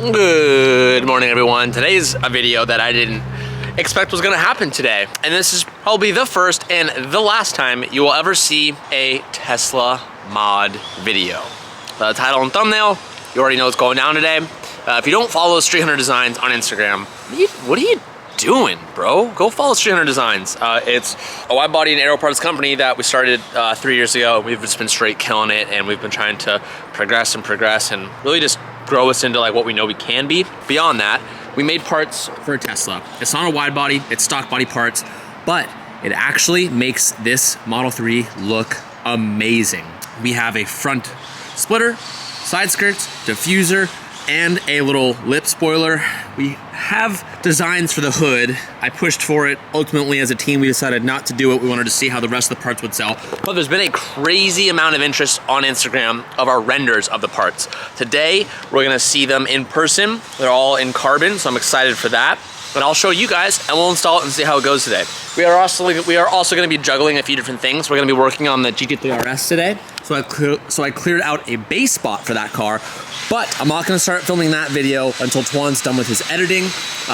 Good morning, everyone. Today's a video that I didn't expect was gonna happen today. And this is probably the first and the last time you will ever see a Tesla mod video. The title and thumbnail, you already know what's going down today. If you don't follow StreetHunter Designs on Instagram, what are you doing, bro? Go follow StreetHunter Designs. It's a wide body and aero parts company that we started 3 years ago. We've just been straight killing it, and we've been trying to progress and really just grow us into like what we know we can be. Beyond that, we made parts for a Tesla. It's not a wide body, it's stock body parts, but it actually makes this Model 3 look amazing. We have a front splitter, side skirts, diffuser, and a little lip spoiler. We have designs for the hood. I pushed for it. Ultimately, as a team, we decided not to do it. We wanted to see how the rest of the parts would sell. But there's been a crazy amount of interest on Instagram of our renders of the parts. Today, we're gonna see them in person. They're all in carbon, so I'm excited for that. But I'll show you guys, and we'll install it and see how it goes today. We are also gonna be juggling a few different things. We're gonna be working on the GT3 RS today. So I cleared out a base spot for that car, but I'm not gonna start filming that video until Twan's done with his editing.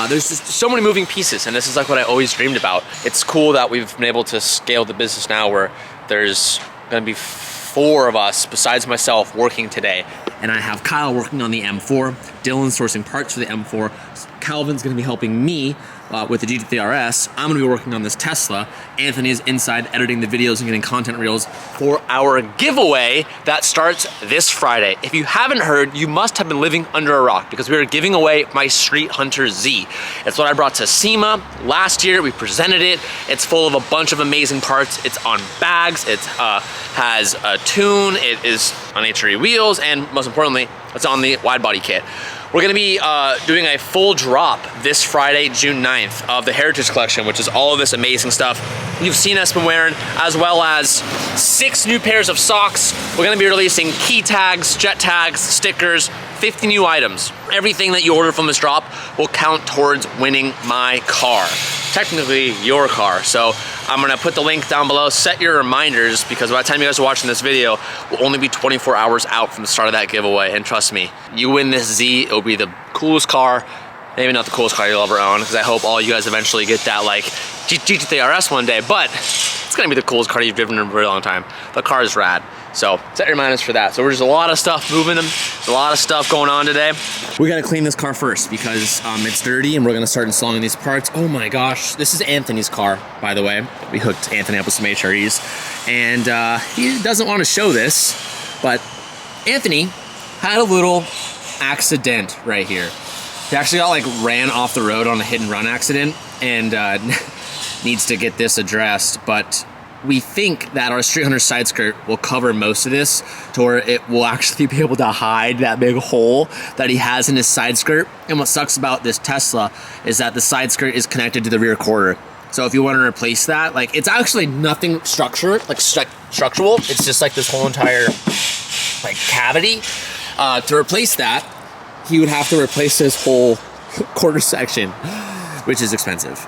There's just so many moving pieces, and this is like what I always dreamed about. It's cool that we've been able to scale the business now where there's gonna be 4 of us besides myself working today. And I have Kyle working on the M4, Dylan sourcing parts for the M4, Calvin's gonna be helping me with the GT3 RS. I'm gonna be working on this Tesla. Anthony is inside editing the videos and getting content reels for our giveaway that starts this Friday. If you haven't heard, you must have been living under a rock because we are giving away my StreetHunter Z. It's what I brought to SEMA last year. We presented it. It's full of a bunch of amazing parts. It's on bags. It has a tune. It is on HRE wheels, and most importantly, it's on the wide body kit. We're gonna be doing a full drop this Friday, June 9th of the Heritage Collection, which is all of this amazing stuff you've seen us been wearing, as well as 6 new pairs of socks. We're gonna be releasing key tags, jet tags, stickers, 50 new items. Everything that you order from this drop will count towards winning my car. Technically your car. So I'm gonna put the link down below. Set your reminders, because by the time you guys are watching this video, we'll only be 24 hours out from the start of that giveaway. And trust me, you win this Z, it'll be the coolest car, maybe not the coolest car you'll ever own, because I hope all you guys eventually get that like GT3 RS one day, but it's gonna be the coolest car you've driven in a very long time. The car is rad. So set your reminders for that. So there's a lot of stuff moving them, a lot of stuff going on today. We gotta clean this car first because it's dirty, and we're gonna start installing these parts. Oh my gosh, this is Anthony's car, by the way. We hooked Anthony up with some HREs, and he doesn't want to show this, but Anthony had a little accident right here. He actually got like ran off the road on a hit and run accident, and needs to get this addressed, but we think that our StreetHunter side skirt will cover most of this, to where it will actually be able to hide that big hole that he has in his side skirt. And what sucks about this Tesla is that the side skirt is connected to the rear quarter. So if you want to replace that, like, it's actually nothing structural. It's just like this whole entire like cavity. To replace that, he would have to replace this whole quarter section, which is expensive.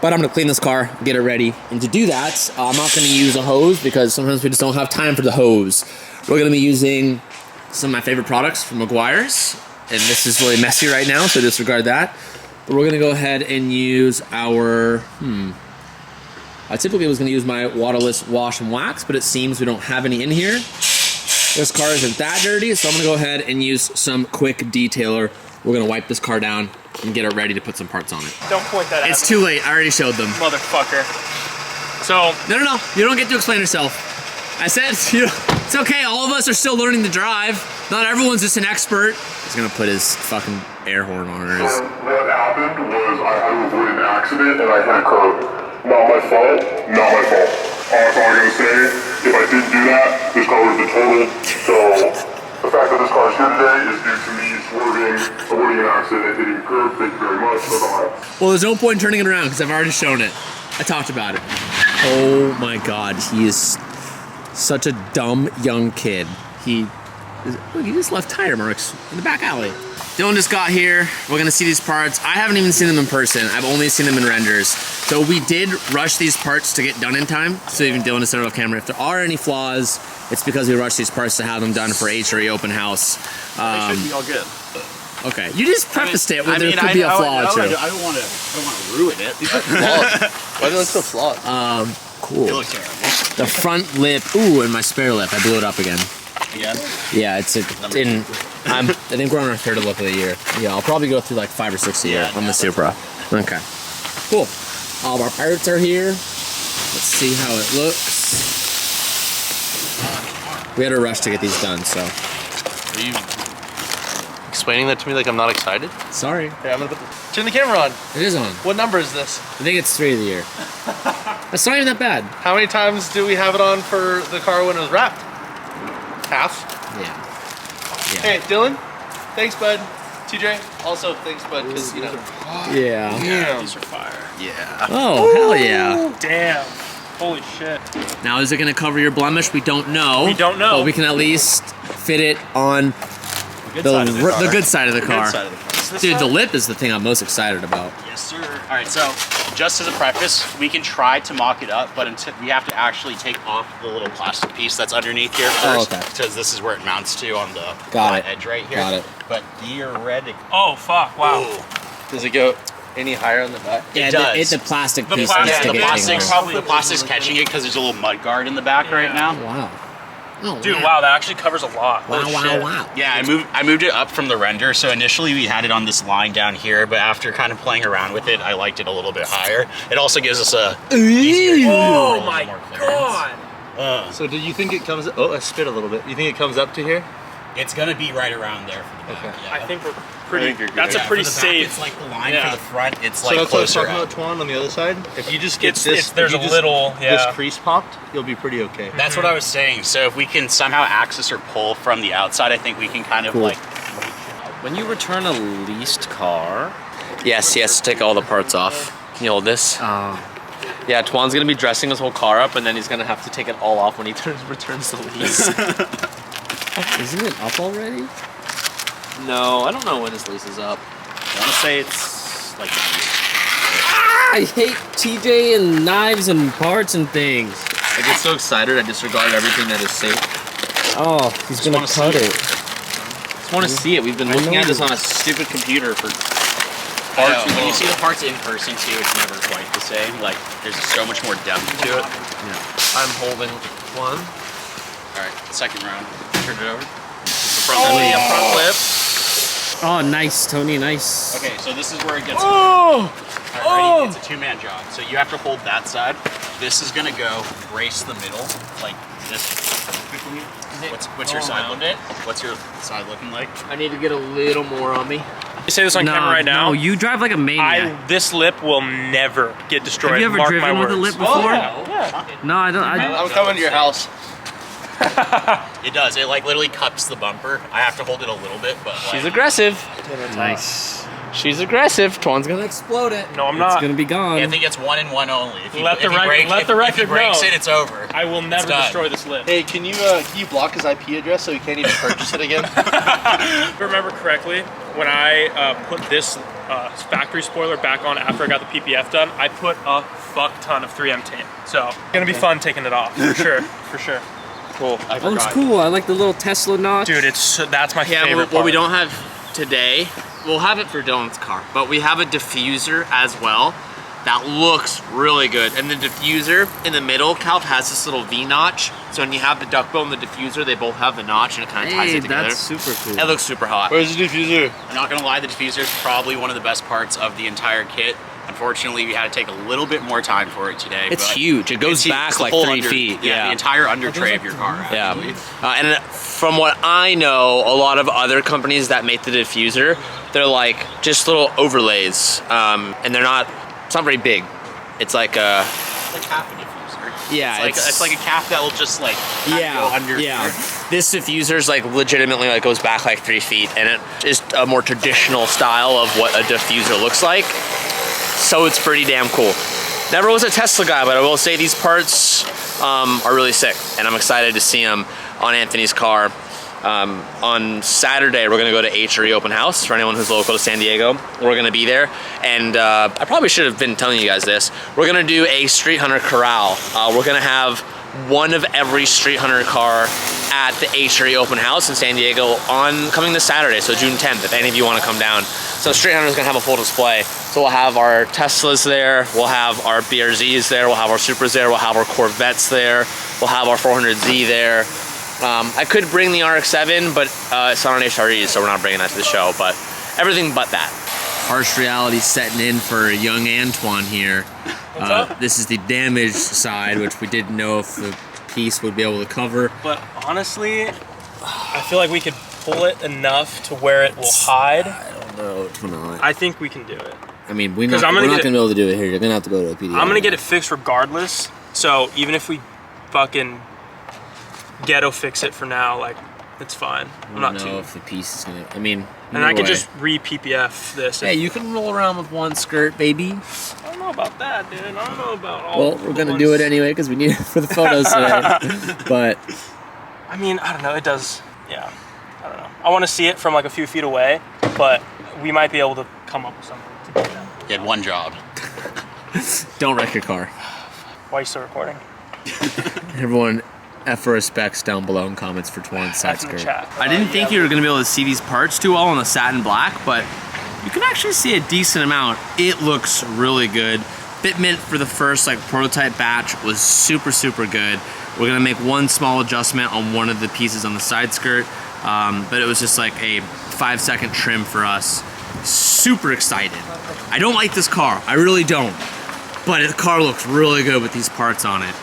But I'm gonna clean this car, get it ready. And to do that, I'm not gonna use a hose because sometimes we just don't have time for the hose. We're gonna be using some of my favorite products from Meguiar's. And this is really messy right now, so disregard that. But we're gonna go ahead and use our, I typically was gonna use my waterless wash and wax, but it seems we don't have any in here. This car isn't that dirty, so I'm gonna go ahead and use some quick detailer. We're gonna wipe this car down and get it ready to put some parts on it. Don't point that at me. It's too late, I already showed them. Motherfucker. So. No, you don't get to explain yourself. I said, it's okay, all of us are still learning to drive. Not everyone's just an expert. He's gonna put his fucking air horn on hers. What happened was I had to avoid an accident and I hit a curb. Not my fault, not my fault. That's all I'm gonna say. If I didn't do that, this car would have been totaled. So, the fact that this car is here today is due to me swerving, avoiding an accident, hitting a curb. Thank you very much. Well, there's no point in turning it around because I've already shown it. I talked about it. Oh my God, he is such a dumb young kid. Look, he just left tire marks in the back alley. Dylan just got here. We're gonna see these parts. I haven't even seen them in person. I've only seen them in renders. So we did rush these parts to get done in time. So even Dylan is set it off camera. If there are any flaws, it's because we rushed these parts to have them done for HRE open house. They should be all good. Okay, you just prefaced it with there could I be a flaw or two. I don't want to ruin it. These are flawed. Why do they look so flawed? Cool. They look terrible. The front lip. Ooh, and my spare lip. I blew it up again. Again? Yeah, I think we're on our third look of the year. Yeah, I'll probably go through like 5 or 6 a year on the Supra. Okay. Cool. All of our parts are here. Let's see how it looks. We had a rush to get these done, so. Are you explaining that to me like I'm not excited? Sorry. Okay, I'm gonna turn the camera on. It is on. What number is this? I think it's 3 of the year. That's not even that bad. How many times do we have it on for the car when it was wrapped? Half. Yeah. Hey, Dylan. Thanks, bud. TJ. Also, thanks, bud, because you know. Yeah. Damn. These are fire. Yeah. Oh, hell yeah. Damn. Holy shit. Now, is it going to cover your blemish? We don't know. We don't know. But we can at least fit it on the good side of the car. Good side of the car. Dude, the lip is the thing I'm most excited about. Yes, sir. All right, so just as a preface, we can try to mock it up, but until we have to actually take off the little plastic piece that's underneath here first, because this is where it mounts to on the edge right here. Got it. But theoretically, Oh, fuck. Wow. Does it go any higher on the back? Yeah, It does. It's the plastic The piece. plastic- that's the Yeah, sticking plastic's, out. the plastic's catching it because there's a little mud guard in the back right now. Wow. Oh, Dude, wow, that actually covers a lot. Wow, Holy wow, shit. wow. Yeah, I moved it up from the render. So initially we had it on this line down here, but after kind of playing around with it, I liked it a little bit higher. It also gives us a easier Oh a my little more clearance. god. So do you think it comes? Oh, I spit a little bit. You think it comes up to here? It's gonna be right around there for the back. Okay. Yeah. I think we're pretty. think you're good. That's Yeah, a pretty for the back, safe. It's like the line Yeah. for the front. It's So like that's what I was closer talking up. about, Twan, on the other side. If you just get It's- there's a little, this yeah. crease popped, you'll be pretty okay. That's what I was saying. So if we can somehow access or pull from the outside, I think we can kind of like. When you return a leased car, Yes, he has to take all the parts off. Can you hold this? Yeah, Twan's gonna be dressing his whole car up, and then he's gonna have to take it all off when he returns the lease. Isn't it up already? No, I don't know when his lease is up. I want to say it's like. I hate TJ and knives and parts and things. I get so excited, I disregard everything that is safe. Oh, he's gonna cut it. Just want to see it. We've been looking know at this you- on a stupid computer for Parts, when you see the parts in person too, it's never quite the same. Like there's so much more depth to it. I'm holding one. All right, second round. Turn it over. Front lip. Oh, nice, Tony, nice. Okay, so this is where it gets. Oh! All right, ready? It's a two-man job. So you have to hold that side. This is gonna go brace the middle like this. Quickly. What's your side looking? What's your side looking like? I need to get a little more on me. You say this on camera right now. No, you drive like a maniac. This lip will never get destroyed. Have you ever Mark driven my with a words. lip before? Yeah. No, I don't. I'm coming to your house. It does. It like literally cups the bumper. I have to hold it a little bit, but She's like, aggressive. Nice. She's aggressive. Twan's gonna explode it. No, I'm It's not. gonna be gone. I think it's one and one only. If he, Let the if he record- breaks, let the if he record breaks know. it, it's over. I will never done. destroy this lip. Hey, can you block his IP address so he can't even purchase it again? If I remember correctly, when I put this factory spoiler back on after I got the PPF done, I put a fuck ton of 3M tape. So, gonna be fun taking it off, for sure, for sure. Cool. That looks cool. I like the little Tesla notch. Dude, that's my favorite part. What we don't have today, we'll have it for Dylan's car, but we have a diffuser as well that looks really good. And the diffuser in the middle, Calv, has this little V notch. So when you have the duck bill and the diffuser, they both have the notch and it kind of ties it together. that's super cool. It looks super hot. Where's the diffuser? I'm not gonna lie, the diffuser is probably one of the best parts of the entire kit. Unfortunately, we had to take a little bit more time for it today. It's but huge. It goes it's huge. back It's the like whole 3 feet. Yeah, the entire under tray of your car, actually. Yeah. And from what I know, a lot of other companies that make the diffuser, they're like just little overlays. And it's not very big. It's like a... It's like half a diffuser. Yeah, It's like a cap that will just like kind of go under here. This diffuser's like legitimately like goes back like 3 feet, and it is a more traditional style of what a diffuser looks like. So it's pretty damn cool. Never was a Tesla guy, but I will say these parts are really sick, and I'm excited to see them on Anthony's car. On Saturday, we're gonna go to HRE Open House. For anyone who's local to San Diego, we're gonna be there. And I probably should have been telling you guys this. We're gonna do a StreetHunter corral. We're gonna have one of every StreetHunter car at the H3 open house in San Diego coming this Saturday, so June 10th, if any of you want to come down. So StreetHunter is going to have a full display. So we'll have our Teslas there, we'll have our BRZs there, we'll have our Supras there, we'll have our Corvettes there, we'll have our 400Z there. I could bring the RX-7, but it's not on HRE, so we're not bringing that to the show, but everything but that. Harsh reality setting in for young Antoine here. This is the damaged side, which we didn't know if the piece would be able to cover. But honestly, I feel like we could pull it enough to where it will hide. I don't know, it's not. I think we can do it. I mean, we're not going to be able to do it here. You're going to have to go to a PDA. I'm going to get it fixed regardless. So even if we fucking ghetto fix it for now, like, it's fine. I'm not too. I don't know if the piece is going to, I mean, and I could just re-PPF this. Hey, you can roll around with one skirt, baby. I don't know about that, dude. I don't know about all. Well, we're going to do it anyway because we need it for the photos today. But I mean, I don't know. It does, yeah. I don't know. I want to see it from like a few feet away, but we might be able to come up with something to do that. You had one job. Don't wreck your car. Why are you still recording? Everyone, F for respects down below in comments for Twan's side skirt. Chat. I didn't think you were going to be able to see these parts too well on the satin black, but you can actually see a decent amount. It looks really good. Fitment for the first like prototype batch was super, super good. We're going to make one small adjustment on one of the pieces on the side skirt, but it was just like a 5-second trim for us. Super excited. I don't like this car, I really don't, but the car looks really good with these parts on it.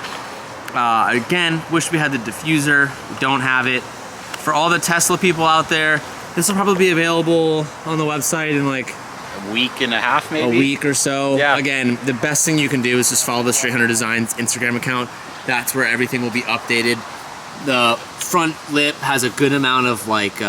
Again, wish we had the diffuser. We don't have it. For all the Tesla people out there, this will probably be available on the website in like a week and a half, maybe? A week or so. Yeah. Again, the best thing you can do is just follow the StreetHunter Designs Instagram account. That's where everything will be updated. The front lip has a good amount of like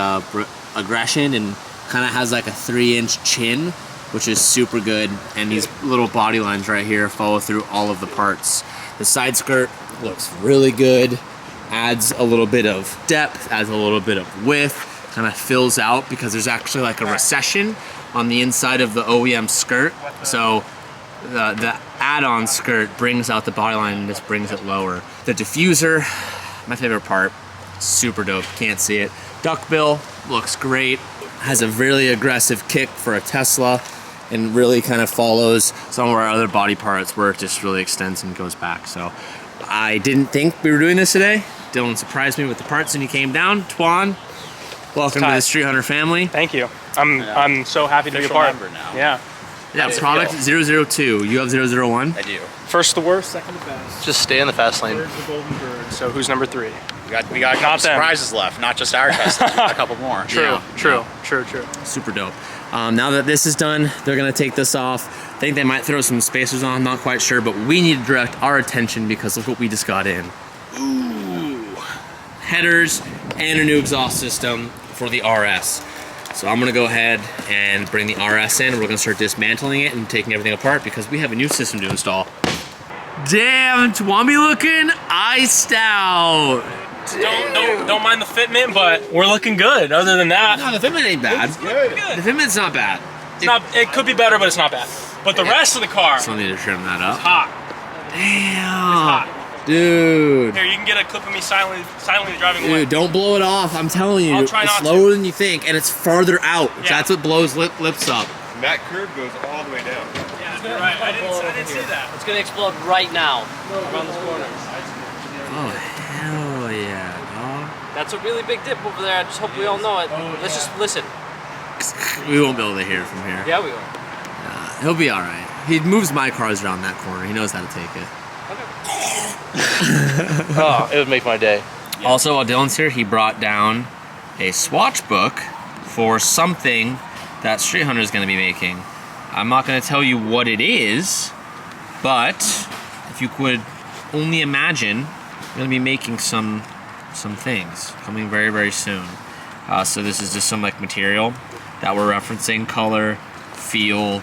aggression and kind of has like a 3-inch chin, which is super good. And these little body lines right here follow through all of the parts. The side skirt looks really good, adds a little bit of depth, adds a little bit of width, kind of fills out because there's actually like a recession on the inside of the OEM skirt. So the add-on skirt brings out the body line and just brings it lower. The diffuser, my favorite part, super dope, can't see it. Duckbill looks great, has a really aggressive kick for a Tesla and really kind of follows some of our other body parts where it just really extends and goes back. So I didn't think we were doing this today. Dylan surprised me with the parts and he came down. Twan, welcome to the StreetHunter family. Thank you. I'm so happy to be a part. Now. Yeah. Yeah, product 002. You have 001? I do. First the worst, second the best. Just stay in the fast lane. Third the golden bird. So who's number 3? We got a couple surprises left, not just our Teslas, we got a couple more. True. Super dope. Now that this is done, they're gonna take this off. I think they might throw some spacers on, I'm not quite sure, but we need to direct our attention because look what we just got in. Ooh. Headers and a new exhaust system for the RS. So I'm gonna go ahead and bring the RS in. We're gonna start dismantling it and taking everything apart because we have a new system to install. Damn, Twambi looking iced out. Don't mind the fitment, but we're looking good. Other than that, No, the fitment ain't bad. good. The fitment's not bad. It could be better, but it's not bad. But the rest of the car, Still need to trim that up. hot. Damn. Hot. Dude. Here, you can get a clip of me silently driving away. Dude, don't blow it off. I'm telling you, I'll try it's not to. slower than you think, and it's farther out. Yeah. That's what blows lips up. That curve goes all the way down. Yeah, you're right. I didn't see that. It's gonna explode right now around this corner. Oh, hell yeah, dog. That's a really big dip over there. I just hope we all know it. Let's just listen. We won't be able to hear it from here. Yeah, we will. He'll be all right. He moves my cars around that corner. He knows how to take it. Oh, it would make my day. Also, while Dylan's here, he brought down a swatch book for something that StreetHunter is going to be making. I'm not going to tell you what it is, but if you could only imagine, we're going to be making some things coming very, very soon. So this is just some like material that we're referencing, color, feel,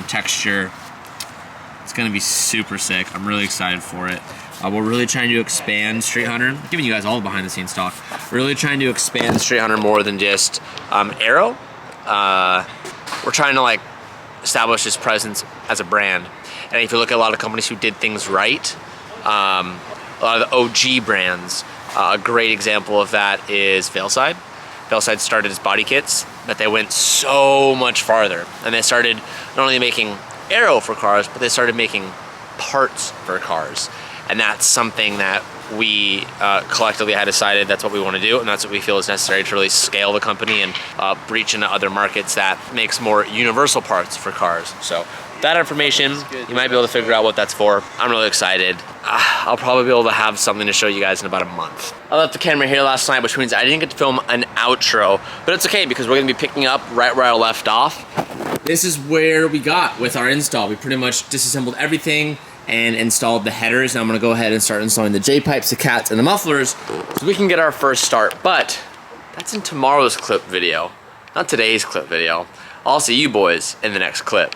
texture. It's gonna be super sick. I'm really excited for it. We're really trying to expand StreetHunter. I'm giving you guys all the behind the scenes talk. We're really trying to expand StreetHunter more than just aero. We're trying to like establish this presence as a brand. And if you look at a lot of companies who did things right, a lot of the OG brands. A great example of that is Veilside. Veilside started as body kits, but they went so much farther. And they started not only making aero for cars, but they started making parts for cars. And that's something that we collectively had decided that's what we want to do, and that's what we feel is necessary to really scale the company and breach into other markets that makes more universal parts for cars. So that information, you might be able to figure out what that's for. I'm really excited. I'll probably be able to have something to show you guys in about a month. I left the camera here last night, which means I didn't get to film an outro, but it's okay because we're gonna be picking up right where I left off. This is where we got with our install. We pretty much disassembled everything and installed the headers. Now I'm gonna go ahead and start installing the J-pipes, the cats, and the mufflers so we can get our first start. But that's in tomorrow's clip video, not today's clip video. I'll see you boys in the next clip.